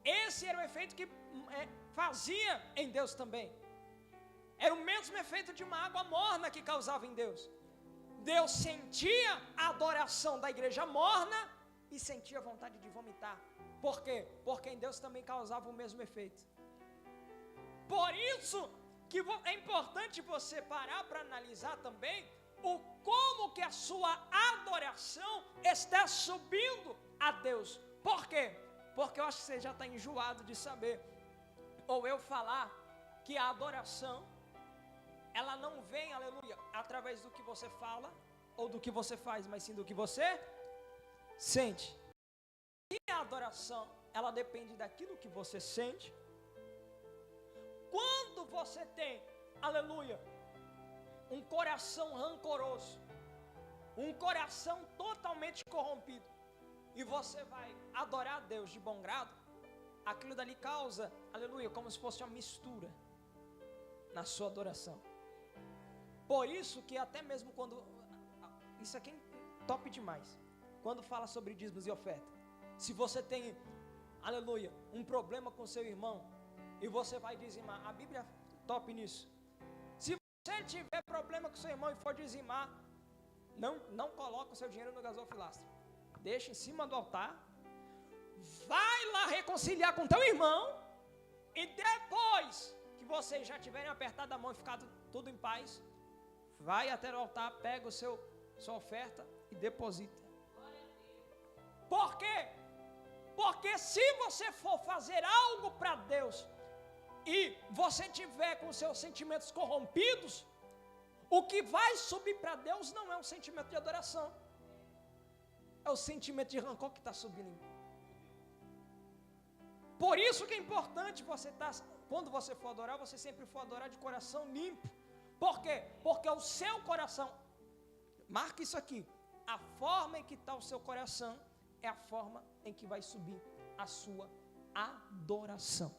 esse era o efeito que fazia em Deus também. Era o mesmo efeito de uma água morna que causava em Deus. Deus sentia a adoração da igreja morna e sentia vontade de vomitar. Por quê? Porque em Deus também causava o mesmo efeito. Por isso que é importante você parar para analisar também como que a sua adoração está subindo a Deus. Por quê? Porque eu acho que você já está enjoado de saber, ou eu falar, que a adoração, ela não vem, aleluia, através do que você fala, ou do que você faz, mas sim do que você sente. E a adoração, ela depende daquilo que você sente. Quando você tem, aleluia, um coração rancoroso, um coração totalmente corrompido, e você vai adorar a Deus de bom grado, aquilo dali causa, aleluia, como se fosse uma mistura na sua adoração. Por isso que até mesmo quando, isso aqui é top demais, quando fala sobre dízimos e oferta, se você tem, aleluia, um problema com seu irmão, e você vai dizimar, a Bíblia é top nisso. Se você tiver problema com seu irmão e for dizimar, não coloca o seu dinheiro no gasofilastra, deixa em cima do altar, vai lá reconciliar com teu irmão, e depois que vocês já tiverem apertado a mão e ficado tudo em paz, vai até o altar, pega sua oferta e deposita. Por quê? Porque se você for fazer algo para Deus e você tiver com seus sentimentos corrompidos, o que vai subir para Deus não é um sentimento de adoração, é o sentimento de rancor que está subindo. Por isso que é importante você quando você for adorar, você sempre for adorar de coração limpo. Por quê? Porque o seu coração, marca isso aqui, a forma em que está o seu coração é a forma em que vai subir a sua adoração.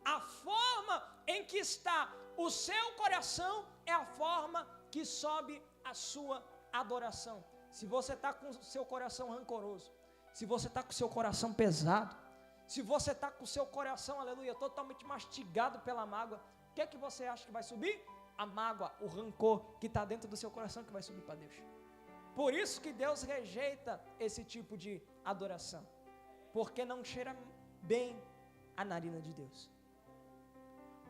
A forma em que está o seu coração é a forma que sobe a sua adoração. Se você está com o seu coração rancoroso, se você está com o seu coração pesado, se você está com o seu coração, aleluia, totalmente mastigado pela mágoa, o que é que você acha que vai subir? A mágoa, o rancor que está dentro do seu coração que vai subir para Deus. Por isso que Deus rejeita esse tipo de adoração, porque não cheira bem a narina de Deus.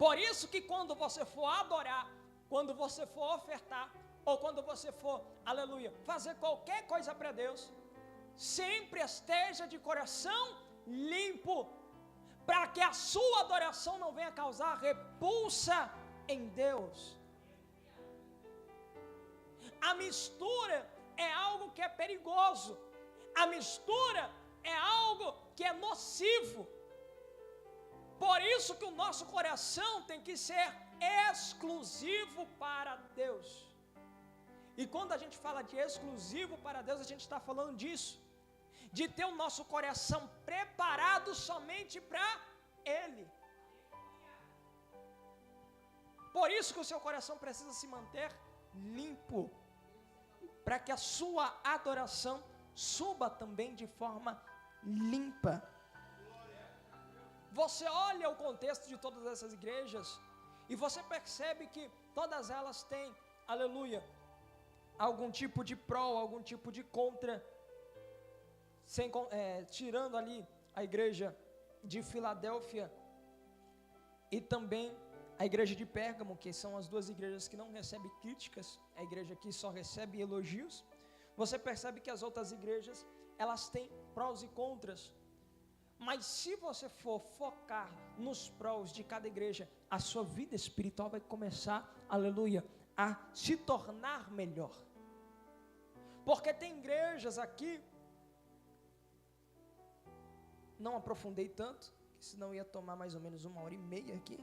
Por isso que quando você for adorar, quando você for ofertar, ou quando você for, aleluia, fazer qualquer coisa para Deus, sempre esteja de coração limpo, para que a sua adoração não venha causar repulsa em Deus. A mistura é algo que é perigoso. A mistura é algo que é nocivo. Por isso que o nosso coração tem que ser exclusivo para Deus. E quando a gente fala de exclusivo para Deus, a gente está falando disso, de ter o nosso coração preparado somente para Ele. Por isso que o seu coração precisa se manter limpo, para que a sua adoração suba também de forma limpa. Você olha o contexto de todas essas igrejas e você percebe que todas elas têm, aleluia, algum tipo de pró, algum tipo de contra, tirando ali a igreja de Filadélfia e também a igreja de Pérgamo, que são as duas igrejas que não recebem críticas, a igreja que só recebe elogios. Você percebe que as outras igrejas, elas têm prós e contras. Mas se você for focar nos prós de cada igreja, a sua vida espiritual vai começar, aleluia, a se tornar melhor. Porque tem igrejas aqui, não aprofundei tanto, que senão ia tomar mais ou menos 1h30 aqui.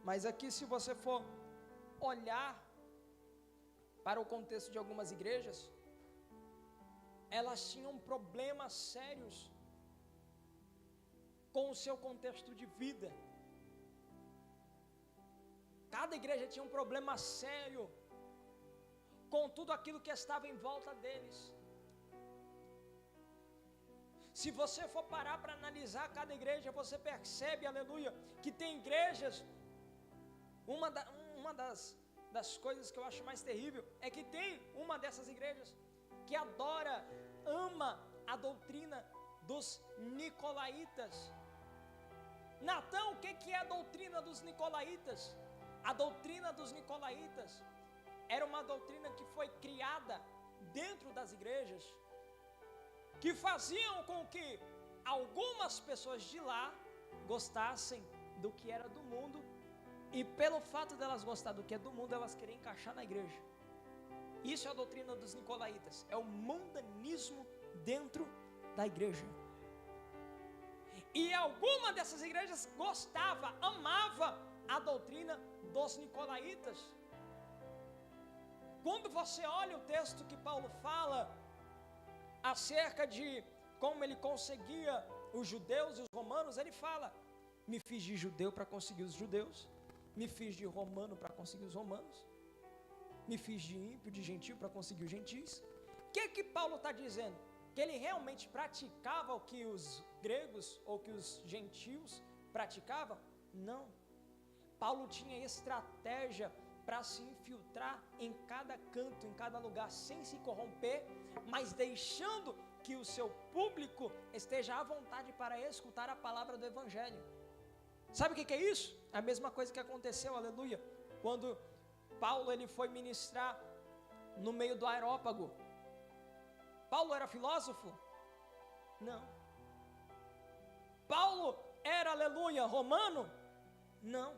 Mas aqui, se você for olhar para o contexto de algumas igrejas, elas tinham problemas sérios com o seu contexto de vida. Cada igreja tinha um problema sério com tudo aquilo que estava em volta deles. Se você for parar para analisar cada igreja, você percebe, aleluia, que tem igrejas, uma das coisas que eu acho mais terrível, é que tem uma dessas igrejas que adora, ama a doutrina dos nicolaítas. Natão, o que é a doutrina dos nicolaítas? A doutrina dos nicolaítas era uma doutrina que foi criada dentro das igrejas, que faziam com que algumas pessoas de lá gostassem do que era do mundo, e pelo fato delas gostar do que é do mundo, elas querem encaixar na igreja. Isso é a doutrina dos nicolaítas, é o mundanismo dentro da igreja. E alguma dessas igrejas gostava, amava a doutrina dos nicolaítas. Quando você olha o texto que Paulo fala acerca de como ele conseguia os judeus e os romanos, ele fala: me fiz de judeu para conseguir os judeus, me fiz de romano para conseguir os romanos, me fiz de ímpio, de gentil para conseguir os gentis. O que Paulo está dizendo? Que ele realmente praticava o que os gregos ou que os gentios praticavam? Não. Paulo tinha estratégia para se infiltrar em cada canto, em cada lugar, sem se corromper, mas deixando que o seu público esteja à vontade para escutar a palavra do Evangelho. Sabe o que é isso? A mesma coisa que aconteceu, aleluia, quando Paulo ele foi ministrar no meio do Areópago. Paulo era filósofo? Não. Paulo era, aleluia, romano? Não.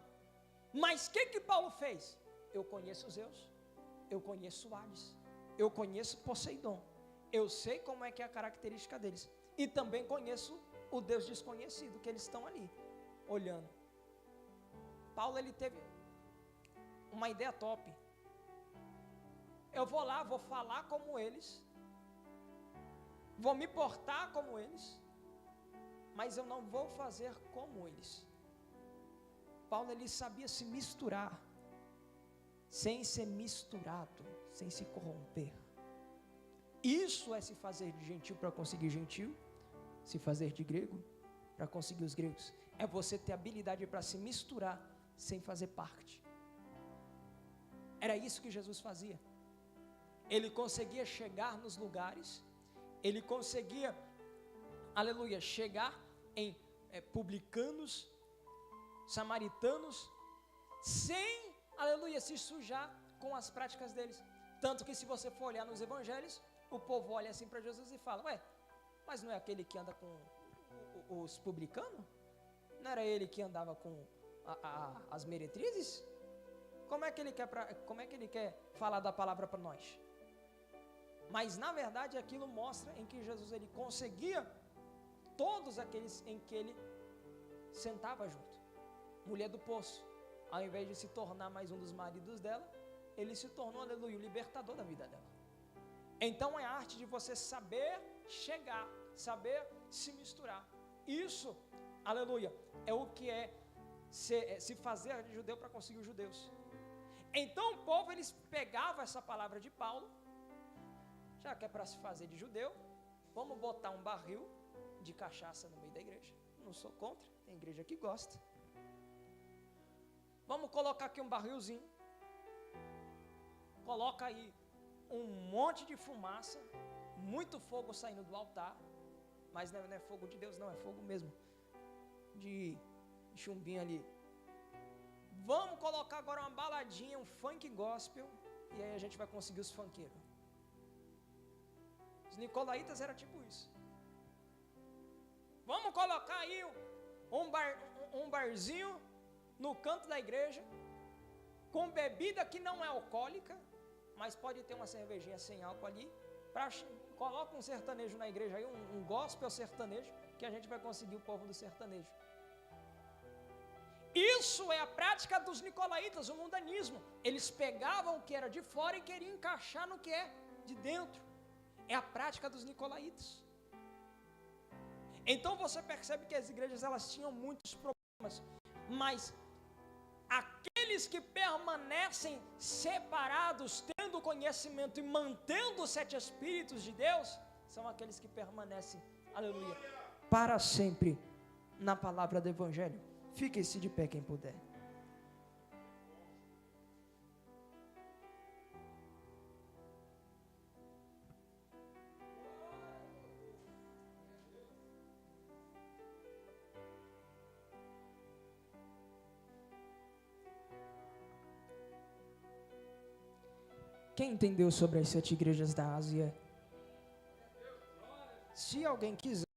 Mas o que Paulo fez? Eu conheço Zeus, eu conheço Hades, eu conheço Poseidon, eu sei como é que é a característica deles, e também conheço o Deus desconhecido, que eles estão ali, olhando. Paulo, ele teve uma ideia top. Eu vou lá, vou falar como eles, vou me portar como eles, mas eu não vou fazer como eles. Paulo, ele sabia se misturar, sem ser misturado, sem se corromper. Isso é se fazer de gentil para conseguir gentil, se fazer de grego para conseguir os gregos. É você ter habilidade para se misturar sem fazer parte. Era isso que Jesus fazia. Ele conseguia chegar nos lugares, ele conseguia, aleluia, chegar em publicanos, samaritanos, sem, aleluia, se sujar com as práticas deles. Tanto que se você for olhar nos evangelhos, o povo olha assim para Jesus e fala: ué, mas não é aquele que anda com os publicanos? Não era ele que andava com as meretrizes? como é que ele quer falar da palavra para nós? Mas na verdade aquilo mostra em que Jesus ele conseguia todos aqueles em que ele sentava junto. Mulher do poço, ao invés de se tornar mais um dos maridos dela, ele se tornou, aleluia, o libertador da vida dela. Então é a arte de você saber chegar, saber se misturar. Isso, aleluia, é o que é se fazer de judeu para conseguir os judeus. Então o povo, eles pegavam essa palavra de Paulo, já que é para se fazer de judeu, vamos botar um barril de cachaça no meio da igreja. Não sou contra, tem igreja que gosta. Vamos colocar aqui um barrilzinho, coloca aí um monte de fumaça, muito fogo saindo do altar, mas não é fogo de Deus não, é fogo mesmo de chumbinho ali. Vamos colocar agora uma baladinha, um funk gospel, e aí a gente vai conseguir os funkeiros. Os nicolaítas era tipo isso. Vamos colocar aí um barzinho no canto da igreja, com bebida que não é alcoólica, mas pode ter uma cervejinha sem álcool ali. Coloca um sertanejo na igreja aí, um gospel sertanejo, que a gente vai conseguir o povo do sertanejo. Isso é a prática dos nicolaítas, o mundanismo. Eles pegavam o que era de fora e queriam encaixar no que é de dentro. É a prática dos nicolaítas. Então você percebe que as igrejas elas tinham muitos problemas, mas aqueles que permanecem separados, tendo conhecimento e mantendo os 7 Espíritos de Deus, são aqueles que permanecem, aleluia, para sempre na palavra do Evangelho. Fique-se de pé quem puder. Quem entendeu sobre as 7 igrejas da Ásia? Se alguém quiser